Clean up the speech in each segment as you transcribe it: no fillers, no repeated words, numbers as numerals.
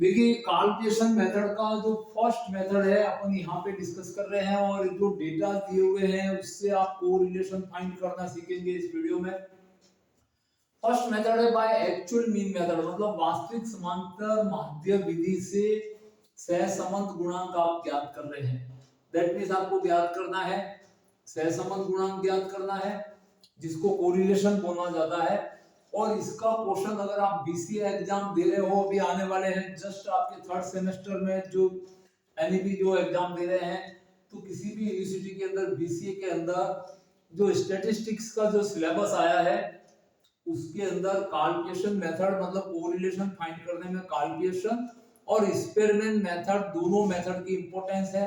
देखिए calculation method का जो फर्स्ट मेथड है अपन यहाँ पे डिस्कस कर रहे हैं और जो डेटा दिए हुए हैं उससे आप कोरिलेशन फाइंड करना सीखेंगे इस वीडियो में। फर्स्ट मेथड है बाय एक्चुअल मीन मेथड, मतलब वास्तविक समांतर माध्य विधि से सहसंबंध गुणांक आप ज्ञात कर रहे हैं। दैट मींस आपको ज्ञात करना है सहसंबंध गुणांक ज्ञात करना है जिसको कोरिलेशन बोला जाता है। और इसका क्वेश्चन अगर आप बीसीए एग्जाम दे रहे हो, अभी आने वाले हैं जस्ट आपके थर्ड सेमेस्टर में जो एनईपी जो एग्जाम दे रहे हैं, तो किसी भी यूनिवर्सिटी के अंदर बीसीए के अंदर जो स्टैटिस्टिक्स का जो सिलेबस आया है उसके अंदर कैलकुलेशन मेथड मतलब कोरिलेशन फाइंड करने में कैलकुलेशन और एक्सपेरिमेंट मेथड दोनों मेथड की इंपॉर्टेंस है।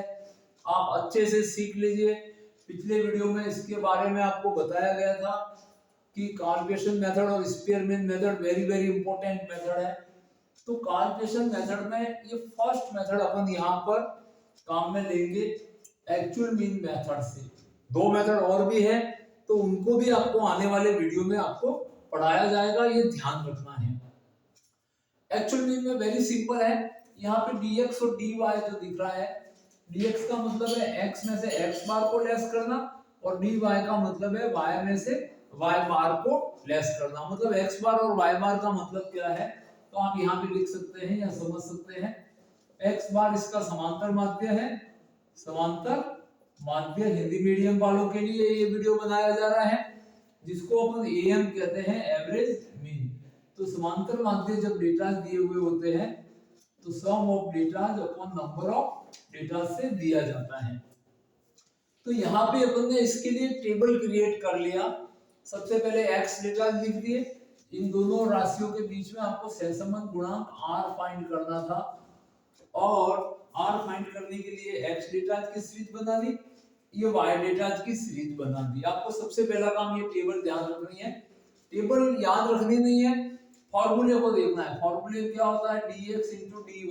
आप अच्छे से सीख लीजिए। पिछले वीडियो में इसके बारे में आपको बताया गया था कि कैलकुलेशन मेथड और experiment method very very important method है। तो कैलकुलेशन मेथड में ये फर्स्ट मेथड अपन यहाँ पर काम में लेंगे एक्चुअल मीन मेथड से। दो मेथड और भी है तो उनको भी आपको आने वाले वीडियो में आपको पढ़ाया जाएगा, ये ध्यान रखना है। एक्चुअल मीन में वेरी सिंपल है, यहाँ पे dx और dy जो दिख रहा है, dx का मतलब है x में से x बार को लेस करना और dy का मतलब है y में से y बार को लेस करना। मतलब x बार और y बार का मतलब क्या है तो आप यहाँ पे लिख सकते हैं या समझ सकते हैं। x बार इसका समांतर माध्य है, समांतर माध्य हिंदी मीडियम वालों के लिए ये वीडियो बनाया जा रहा है जिसको अपन एएम कहते हैं, एवरेज मीन। तो समांतर माध्य जब डेटा दिए हुए होते हैं तो sum of data upon number of data से दिया जाता है। तो यहाँ पे अपन ने इसके लिए टेबल क्रिएट कर लिया। सबसे पहले x डेटा लिख दिए, इन दोनों राशियों के बीच में आपको सहसंबंध गुणांक r फाइंड करना था और r फाइंड करने के लिए x डेटा की सीरीज बना दी, ये y डेटा की सीरीज बना दी। आपको सबसे पहला काम ये टेबल ध्यान रखनी है, टेबल याद रखनी नहीं है, फॉर्मूले को देखना है। फॉर्मूले क्या होता है dx into dy,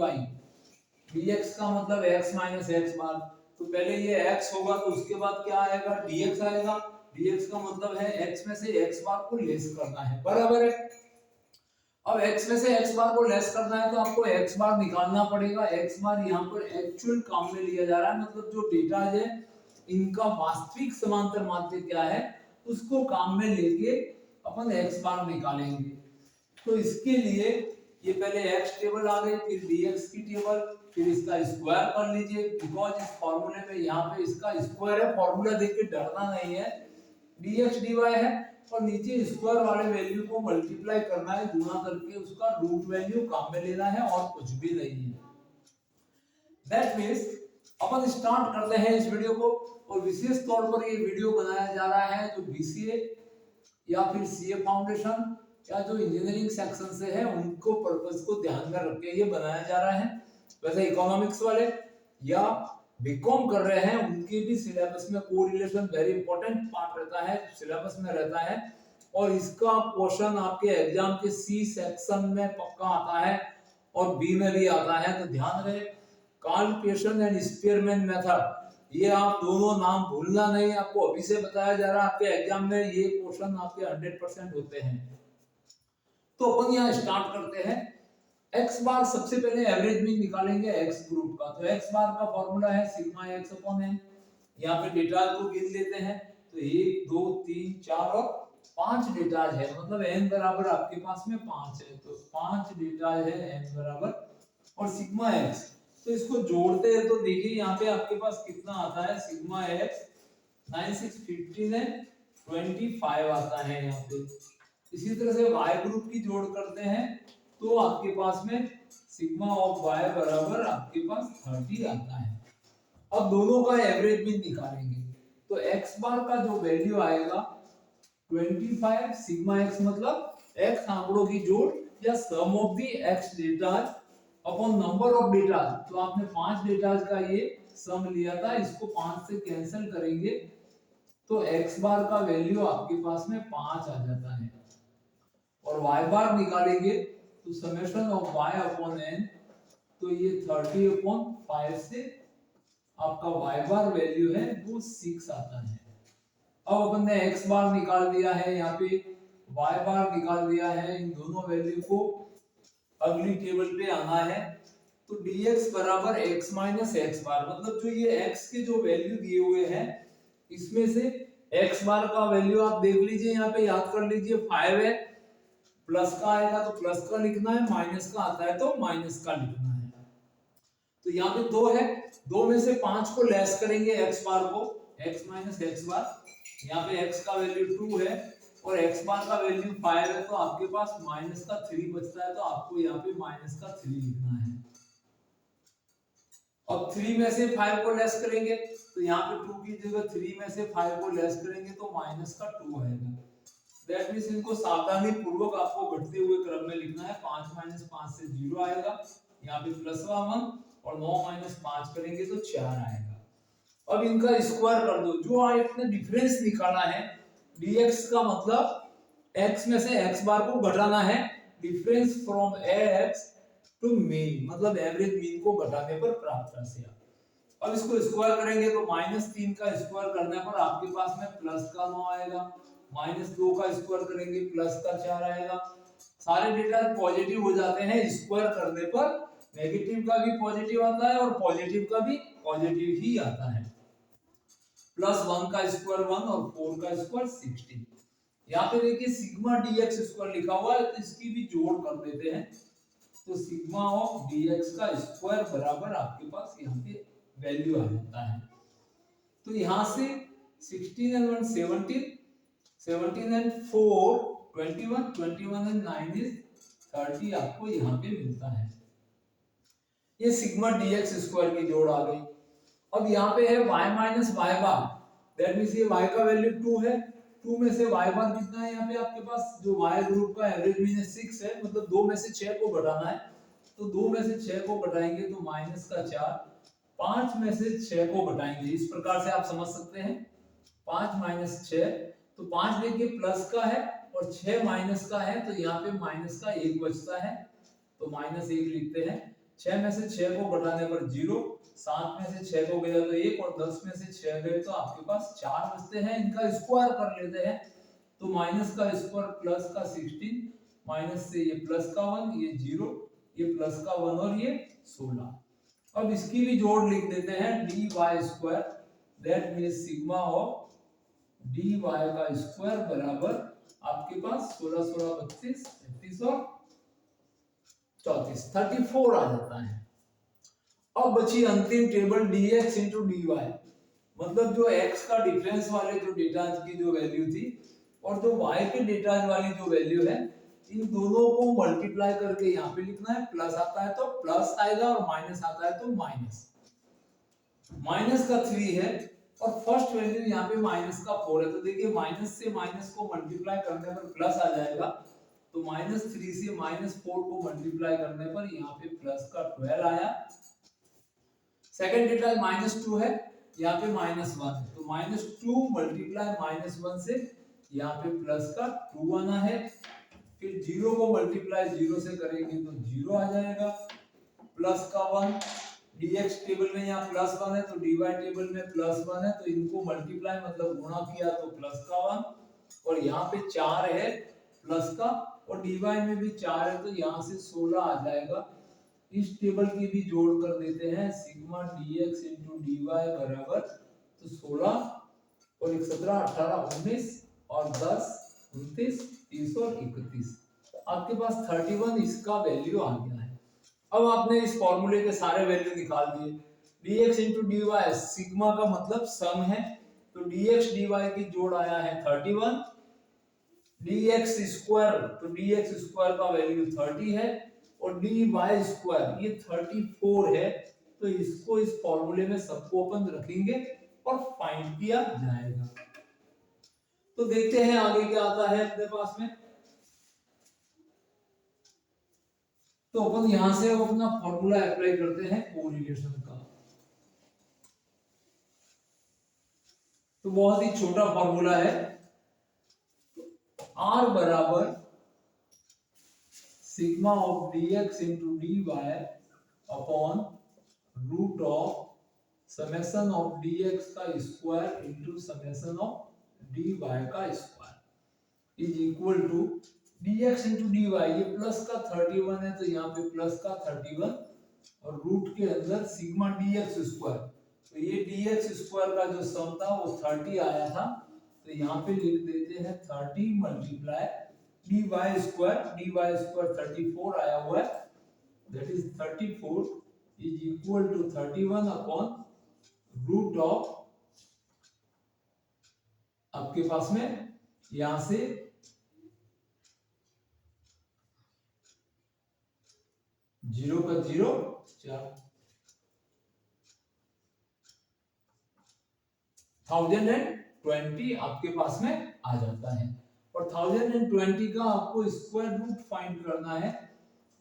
dx का मतलब x माइनस x बार, तो पहले ये x होगा तो उसके बाद क्या आएगा dx आएगा, dx का मतलब है x में से x बार को लेस करना है, बराबर है। अब x में से x बार को लेस करना है तो आपको x बार निकालना पड़ेगा। x बार यहाँ पर एक्चुअल काम में लिया जा रहा है, मतलब जो डेटा है इनका वास्तविक समांतर माध्य क्या है उसको काम में लेके अपन x बार निकालेंगे। तो इसके लिए ये पहले x टेबल आ गई, फिर dx की टेबल, फिर इसका स्क्वायर कर लीजिए बिकॉज इस फॉर्मूले में यहाँ पे इसका स्क्वायर है, फॉर्मूला देख के डरना नहीं है। dx dy है और नीचे स्क्वायर वाले वैल्यू को मल्टीप्लाई करना है, गुणा करके उसका रूट वैल्यू काम में लेना है और कुछ भी नहीं है। दैट मींस अपन स्टार्ट करते हैं इस वीडियो को। और विशेष तौर पर ये वीडियो बनाया जा रहा है जो बीसीए या फिर सीए फाउंडेशन या जो इंजीनियरिंग सेक्शन से है उनको पर्पस को ध्यान में रख के ये बनाया जा रहा है। वैसे इकोनॉमिक्स वाले या बीकॉम कर रहे हैं उनके भी सिलेबस में कोरिलेशन वेरी इंपॉर्टेंट पार्ट रहता है, सिलेबस में रहता है और इसका क्वेश्चन आपके एग्जाम के सी सेक्शन में पक्का आता है और बी में भी आता है। तो ध्यान रहे कैलकुलेशन एंड एक्सपेरिमेंट मेथड, ये आप दोनों नाम भूलना नहीं, आपको अभी से बताया जा रहा है, आपके एग्जाम में ये क्वेश्चन आपके 100% होते हैं। तो अपन यहाँ स्टार्ट करते हैं। x बार सबसे पहले एवरेज मीन निकालेंगे x ग्रुप का, तो x बार का फॉर्मूला है सिग्मा x अपॉन n। यहाँ पे डेटा को गिन लेते हैं तो 1 2 3 4 और 5 डेटा है, मतलब n बराबर आपके पास में 5 है, तो 5 डेटा है n बराबर और सिग्मा x। तो इसको जोड़ते हैं तो देखिए यहाँ पे आपके पास कितना आता है, सिग्मा x 9 6 15 है 25 आता है यहाँ पे। इसी तरह से y ग्रुप की जोड़ करते हैं तो आपके पास में सिग्मा ऑफ y बराबर आपके पास 30 आता है। अब दोनों का एवरेज भी निकालेंगे तो x बार का जो वैल्यू आएगा 25 सिग्मा x मतलब x आंकड़ों की जोड़ या sum of the x datas upon number of datas. तो आपने 5 डेटाज का ये सम लिया था, इसको 5 से कैंसिल करेंगे तो x बार का वैल्यू आपके पास में 5 आ जाता है और y बार निकालेंगे तो summation of y upon n, तो ये 30 अपॉन 5 से आपका y बार वैल्यू है वो 6 आता है। अब अपन ने x बार निकाल दिया है, यहाँ पे y बार निकाल दिया है, इन दोनों वैल्यू को अगली टेबल पे आना है तो dx बराबर x माइनस एक्स बार, मतलब जो ये x के जो वैल्यू दिए हुए हैं इसमें से x बार का वैल्यू आप देख लीजिए, यहाँ पे याद कर लीजिए 5 है, प्लस का आएगा तो प्लस का लिखना है, माइनस का आता है तो माइनस का लिखना है। तो यहाँ पे 2 है, 2 में से 5 को लेस करेंगे x बार को, x माइनस एक्स बार, यहाँ पे x का वैल्यू 2 है और x बार का वैल्यू 5 है, तो आपके पास माइनस का 3 बचता है, तो आपको यहाँ पे माइनस का 3 लिखना है। अब 3 में से 5 को लेस करेंगे तो यहाँ पे 2 की जगह 3 में से 5 को लेस करेंगे तो माइनस का 2 आएगा। दैट मींस इनको सावधानी पूर्वक आपको घटते हुए क्रम में लिखना है। 5 माइनस 5 से 0 आएगा, यहाँ पे प्लस 1 और 9 माइनस 5 करेंगे तो 4 आएगा। अब इनका स्क्वायर कर दो, जो आपने डिफरेंस निकाला है dx का मतलब x में से x बार को घटाना है, difference from x to mean, मतलब एवरेज मीन को घटाने पर प्राप्त राशि। अब इसको स्क्वायर करेंगे तो -3 का स्क्वायर करने पर आपके पास में प्लस का 9 आएगा, -2 का स्क्वायर करेंगे प्लस का 4 आएगा। सारे डेटा पॉजिटिव हो जाते हैं, स्क्वायर करने पर नेगेटिव का भी पॉजिटिव आता है और पॉजिटिव का भी पॉजिटिव ही आता है। +1 का स्क्वायर 1 और 4 का स्क्वायर 16। यहाँ पे देखिए सिग्मा dx स्क्वायर लिखा हुआ है, तो इसकी भी जोड़ कर देते हैं, तो सिग्मा ऑफ dx का स्क्वायर बराबर आपके पास यहाँ पे वैल्यू आ जाता है। तो यहाँ से 16 and 1 17, 17 and 4 21, 21 and 9 is 30 आपको यहाँ पे मिलता है। ये सिग्मा dx स्क्वायर की जोड़ आ गई। अब यहाँ पे है y minus Y bar, that means ये y का वैल्यू 2 है, 2 में से y बार कितना है, यहाँ पे आपके पास जो y ग्रुप का एवरेज मीन 6 है, मतलब 2 में से 6 को घटाना है, तो 2 में से 6 को घटाएंगे तो माइनस का 4, 5 में से 6 को घटाएंगे, इस प्रकार से आप समझ सकते हैं। 5 माइनस 6, तो 5 देखिए प्लस का है और 6 माइनस का है, तो यहाँ पे माइनस का 1 बचता है, तो -1 लिखते हैं। 6 में से 6 को घटाने पर 0, 7 में से 6 को गया तो 1 और 10 में से 6 गए तो आपके पास 4 बचते हैं। इनका स्क्वायर कर लेते हैं, तो माइनस का स्क्वायर प्लस का 16, माइनस से ये प्लस का 1, ये 0, ये प्लस का 1 और ये 16। अब इसकी भी जोड़ लिख देते हैं, dy square, that means sigma of dy का स्क्वायर बराबर आपके पास 16 16 32 33 और 34 34 आ जाता है। अब बची अंतिम टेबल dx इंटू dy, मतलब जो x का डिफरेंस वाले जो डेटा की जो वैल्यू थी और जो y के डेटा वाली जो वैल्यू है, इन दोनों को मल्टीप्लाई करके यहाँ पे लिखना है। प्लस आता है तो प्लस आएगा और माइनस आता है तो माइनस। माइनस का 3 है और फर्स्ट वैल्यू यहाँ पे माइनस का 4 है, तो देखिए माइनस से माइनस को मल्टीप्लाई करने पर प्लस आ जाएगा, तो -3 से -4 को मल्टीप्लाई करने पर यहाँ पे प्लस का 12 आया। सेकंड डेटा -2 है, यहाँ पे -1 है, तो -2 मल्टीप्लाई -1 से यहाँ पे प्लस का 2 आना है। फिर 0 को मल्टीप्लाई 0 से करेंगे तो 0 आ जाएगा, प्लस का 1, dx टेबल में यहाँ +1 है तो dy टेबल में +1 है, तो इनको मल्टीप्लाई मतलब गुणा किया तो प्लस का 1, और यहाँ पे 4 है प्लस का, और dy में भी 4 है, तो यहाँ से 16 आ जाएगा। इस टेबल की भी जोड़ कर देते हैं, सिग्मा dx इंटू dy बराबर, तो 16 और 1 17 18 19 और 10 29 30 और 31, आपके पास 31 इसका वैल्यू आ गया है। अब आपने इस फॉर्मूले के सारे वैल्यू निकाल दिए। dx इंटू dy सिग्मा का मतलब सम है, तो dx dy की जोड़ आया है 31, dx स्क्वायर, तो dx स्क्वायर का वैल्यू 30 है और dy स्क्वायर ये 34 है, तो इसको इस फॉर्मूले में सबको अपन रखेंगे और फाइंड किया जाएगा। तो देखते हैं आगे क्या आता है अपने पास में। तो अपन यहां से अपना फॉर्मूला अप्लाई करते हैं कोरिलेशन का। तो बहुत ही छोटा फॉर्मूला है, R बराबर sigma of dx into dy upon root of summation of dx का square into summation of dy का square is equal to dx into dy, ये प्लस का 31 है तो यहाँ पे प्लस का 31 और रूट के अंदर सिग्मा dx स्क्वायर। तो ये dx स्क्वायर का जो सम था वो 30 आया था, तो यहाँ पे लिख देते हैं 30 मल्टीप्लाई dy स्क्वायर 34 आया हुआ है, that is 34 is equal to 31 upon root of, आपके पास में यहां से जीरो का जीरो 1020 आपके पास में आ जाता है। और 1020 का आपको स्क्वायर रूट फाइंड करना है।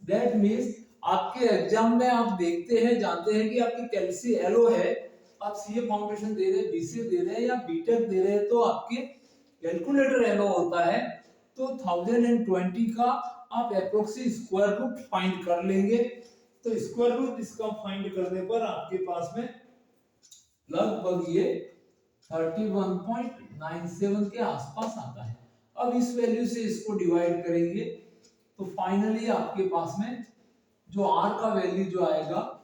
दैट मीन्स आपके एग्जाम में आप देखते हैं, जानते हैं कि आपकी कैलसी एलओ है, आप सीए फाउंडेशन दे रहे हैं, बीसीए दे रहे हैं या बीटेक दे रहे हैं, तो आपके कैलकुलेटर एलओ होता है। तो 1020 का आप अप्रोक्सी स्क्वायर रूट फाइंड कर लेंगे। तो स्क्वायर रूट इसका फाइंड करने पर आपके पास में लगभग ये 31.97 के आसपास आता है। अब इस वैल्यू से इसको डिवाइड करेंगे तो फाइनली आपके पास में जो r का वैल्यू जो आएगा,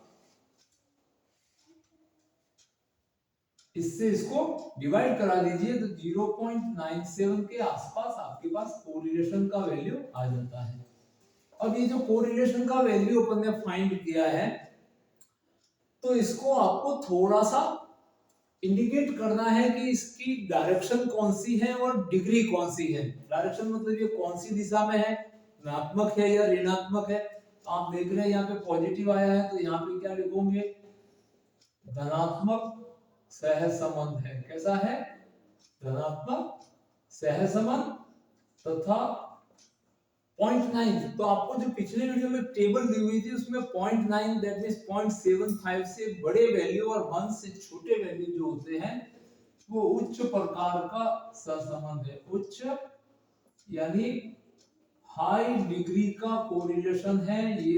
इससे इसको डिवाइड करा दीजिए तो 0.97 के आसपास आपके पास कोरिलेशन का वैल्यू आ जाता है। अब ये जो कोरिलेशन का वैल्यू अपन ने फाइंड किया है, तो इसको आपको थोड़ा सा इंडिकेट करना है कि इसकी डायरेक्शन कौन सी है और डिग्री कौन सी है। डायरेक्शन मतलब ये कौन सी दिशा में है, धनात्मक है या ऋणात्मक है। तो आप देख रहे हैं यहाँ पे पॉजिटिव आया है, तो यहाँ पे क्या लिखोगे, धनात्मक सहसंबंध है। कैसा है, धनात्मक सहसंबंध तथा 0.9। तो आपको जो पिछले वीडियो में टेबल दी हुई थी उसमें 0.9 दैट मींस 0.75 से बड़े वैल्यू और 1 से छोटे वैल्यू जो होते हैं वो उच्च प्रकार का सहसंबंध है। उच्च यानी हाई डिग्री का कोरिलेशन है ये।